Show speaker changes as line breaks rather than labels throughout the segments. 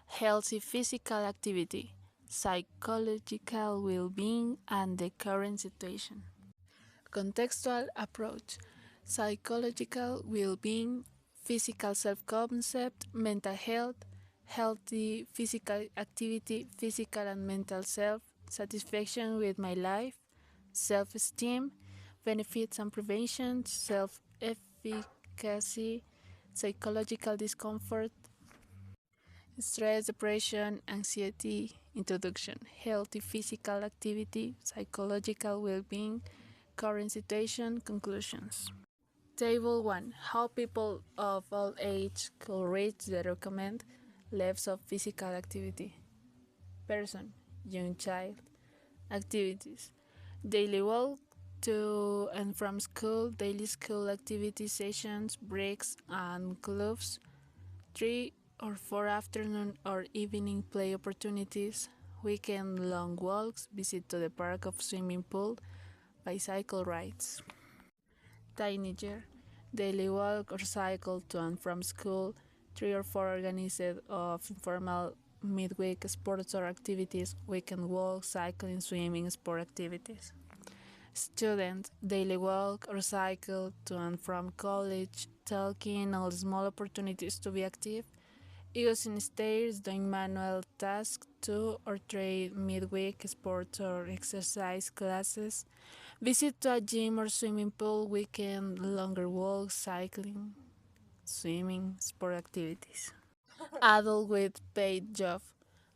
healthy physical activity, psychological well-being, and the current situation. Contextual approach, psychological well-being, physical self-concept, mental health, healthy physical activity, physical and mental self-satisfaction with my life, self-esteem, benefits and prevention, self-efficacy, psychological discomfort, stress, depression, anxiety. Introduction, healthy physical activity, psychological well-being, current situation, conclusions. Table 1. How people of all age could reach the recommended levels of physical activity. Person, young child. Activities, daily walk to and from school, daily school activity sessions, breaks, and clubs. 3 or 4 afternoon or evening play opportunities, weekend long walks, visit to the park of swimming pool, bicycle rides. Teenager, daily walk or cycle to and from school, 3 or 4 organized of informal midweek sports or activities, weekend walk, cycling, swimming, sport activities. Student, daily walk or cycle to and from college, taking all small opportunities to be active, using stairs, doing manual tasks, 2 or 3 midweek sports or exercise classes, visit to a gym or swimming pool, weekend longer walks, cycling, swimming, sport activities. Adult with paid job,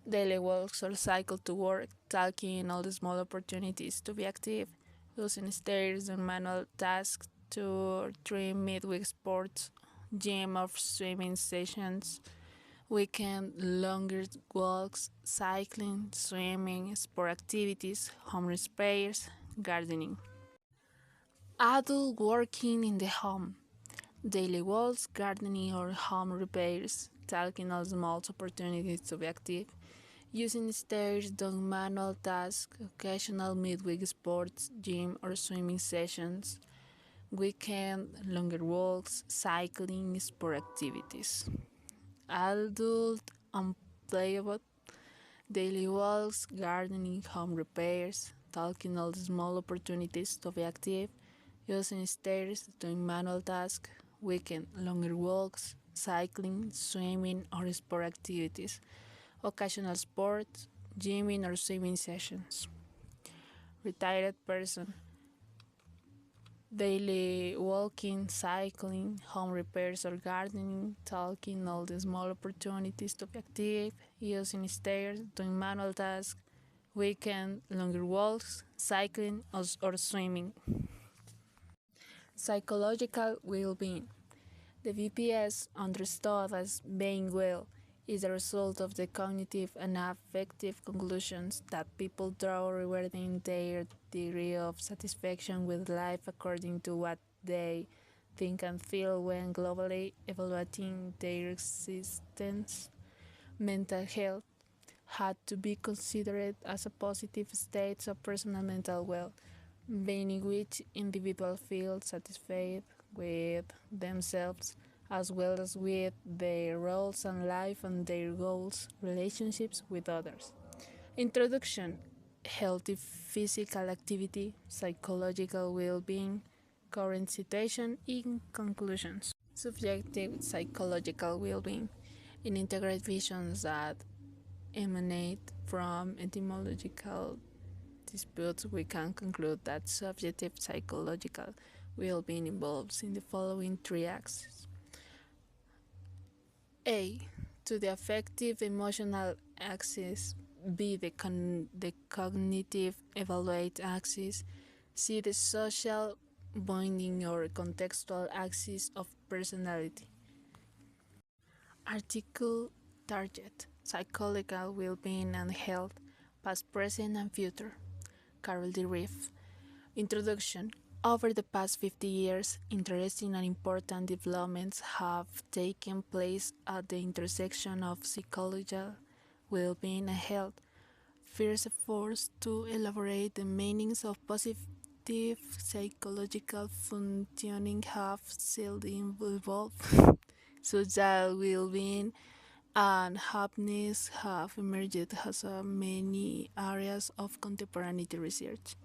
daily walks or cycle to work, taking all the small opportunities to be active, using stairs and manual tasks, 2 or 3 midweek sports, gym or swimming sessions, weekend longer walks, cycling, swimming, sport activities, home repairs, gardening. Adult working in the home, daily walks, gardening or home repairs, taking all small opportunities to be active, using stairs, doing manual tasks, occasional midweek sports, gym or swimming sessions, weekend longer walks, cycling, sport activities. Adult unplayable, daily walks, gardening, home repairs, taking all the small opportunities to be active, using stairs, doing manual tasks, weekend longer walks, cycling, swimming or sport activities, occasional sports, gymming or swimming sessions. Retired person, daily walking, cycling, home repairs or gardening, taking all the small opportunities to be active, using stairs, doing manual tasks, weekend longer walks, cycling or swimming. Psychological well-being. The VPS, understood as being well, is the result of the cognitive and affective conclusions that people draw regarding their degree of satisfaction with life according to what they think and feel when globally evaluating their existence. Mental health had to be considered as a positive state of personal mental well, being in which individuals feel satisfied with themselves as well as with their roles in life and their goals, relationships with others. Introduction, healthy physical activity, psychological well-being, current situation, in conclusions. Subjective psychological well-being, in integrate visions that emanate from etymological disputes, we can conclude that subjective psychological well-being involves in the following 3 axes. A. To the affective emotional axis. B. The cognitive evaluate axis. C. The social binding or contextual axis of personality. Article Target, Psychological Well-being and Health, Past, Present, and Future. Carol D. Reef. Introduction. Over the past 50 years, interesting and important developments have taken place at the intersection of psychological well-being and health. First efforts to elaborate the meanings of positive psychological functioning have seldom evolved. Social well-being and happiness have emerged as many areas of contemporary research.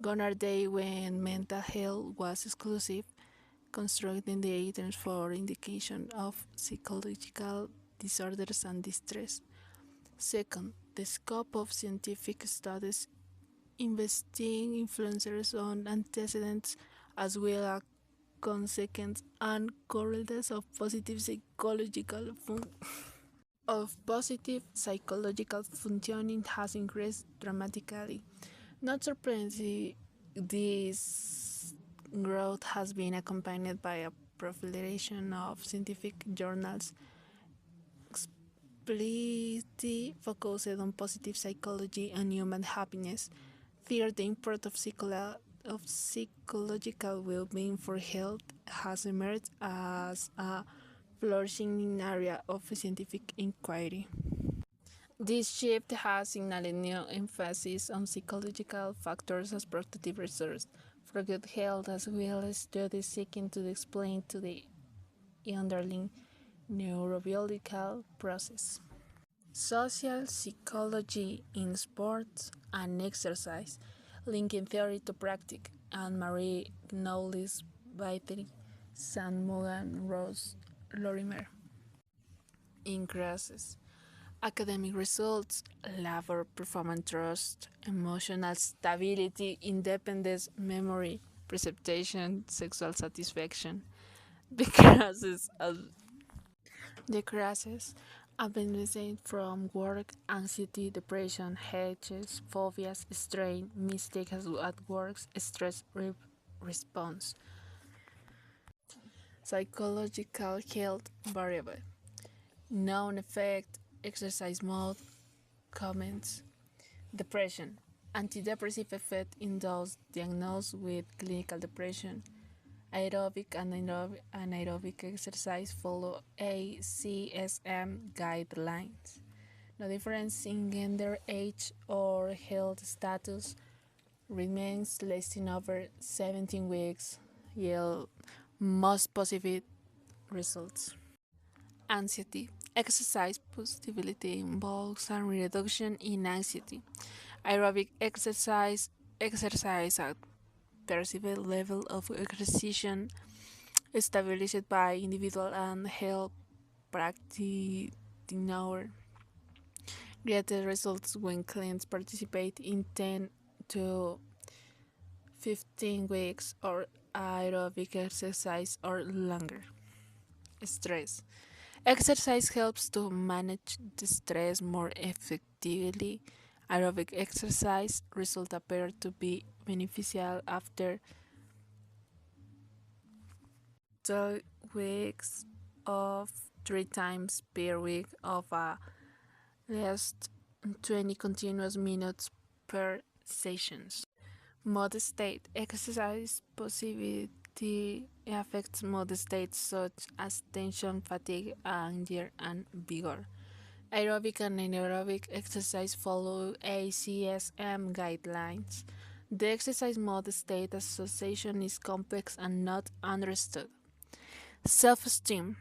Gone are days when mental health was exclusive, constructing the items for indication of psychological disorders and distress. Second, the scope of scientific studies investing influencers on antecedents as well as consequences and correlates of positive psychological functioning has increased dramatically. Not surprisingly, this growth has been accompanied by a proliferation of scientific journals explicitly focused on positive psychology and human happiness. Third, the import of psychological well-being for health has emerged as a flourishing area of scientific inquiry. This shift has signaled new emphasis on psychological factors as protective resource for good health, as well as studies seeking to explain to the underlying neurobiological process. Social psychology in sports and exercise, linking theory to practice, and Marie Knowles Viteri, San Morgan Rose Lorimer. Increases academic results, labor performance trust, emotional stability, independence, memory, perception, sexual satisfaction. Decreases abandonment from work, anxiety, depression, headaches, phobias, strain, mistakes at work, stress response. Psychological health variable. Known effect, exercise mode, comments. Depression. Antidepressive effect in those diagnosed with clinical depression. Aerobic and anaerobic exercise follow ACSM guidelines. No difference in gender, age, or health status remains less than over 17 weeks yield most positive results. Anxiety. Exercise positivity involves a reduction in anxiety. Aerobic exercise at perceived level of exertion established by individual and health practitioner. Greater results when clients participate in 10 to 15 weeks or aerobic exercise or longer. Stress. Exercise helps to manage the stress more effectively. Aerobic exercise results appear to be beneficial after 12 weeks of 3 times per week of a last 20 continuous minutes per sessions. Mood state. Exercise positivity affects mood states such as tension, fatigue, anger, and vigor. Aerobic and anaerobic exercise follow ACSM guidelines. The exercise mode state association is complex and not understood. Self-esteem.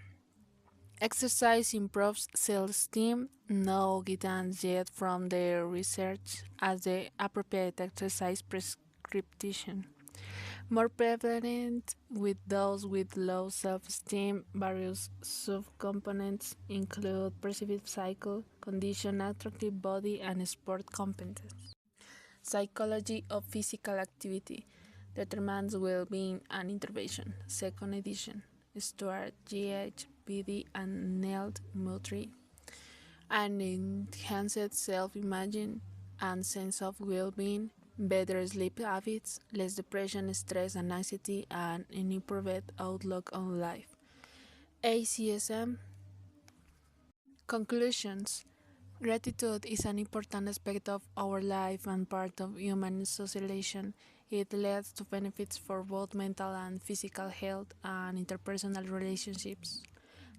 Exercise improves self-esteem. No guidance yet from the research as the appropriate exercise prescription. More prevalent with those with low self-esteem. Various subcomponents include perceived psycho, condition, attractive body, and sport competence. Psychology of physical activity determines well-being and intervention. Second edition. Stuart G.H. BD and Neld Mutri. An enhanced self-imagine and sense of well-being, better sleep habits, less depression, stress, and anxiety, and an improved outlook on life. ACSM conclusions. Gratitude is an important aspect of our life and part of human socialization. It leads to benefits for both mental and physical health and interpersonal relationships.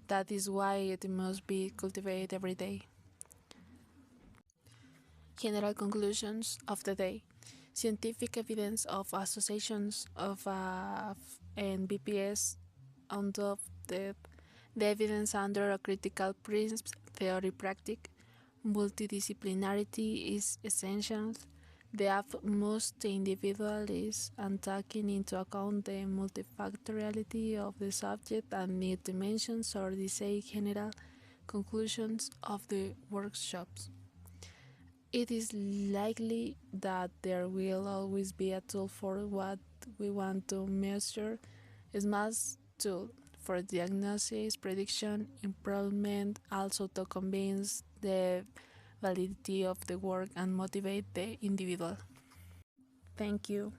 That is why it must be cultivated every day. General conclusions of the day. Scientific evidence of associations of and BPS on top the The evidence under a critical principles, theory practice, multidisciplinarity is essential. The utmost the individual is and taking into account the multifactoriality of the subject and new dimensions or the say general conclusions of the workshops. It is likely that there will always be a tool for what we want to measure, a smart tool for diagnosis, prediction, improvement, also to convince the validity of the work and motivate the individual. Thank you.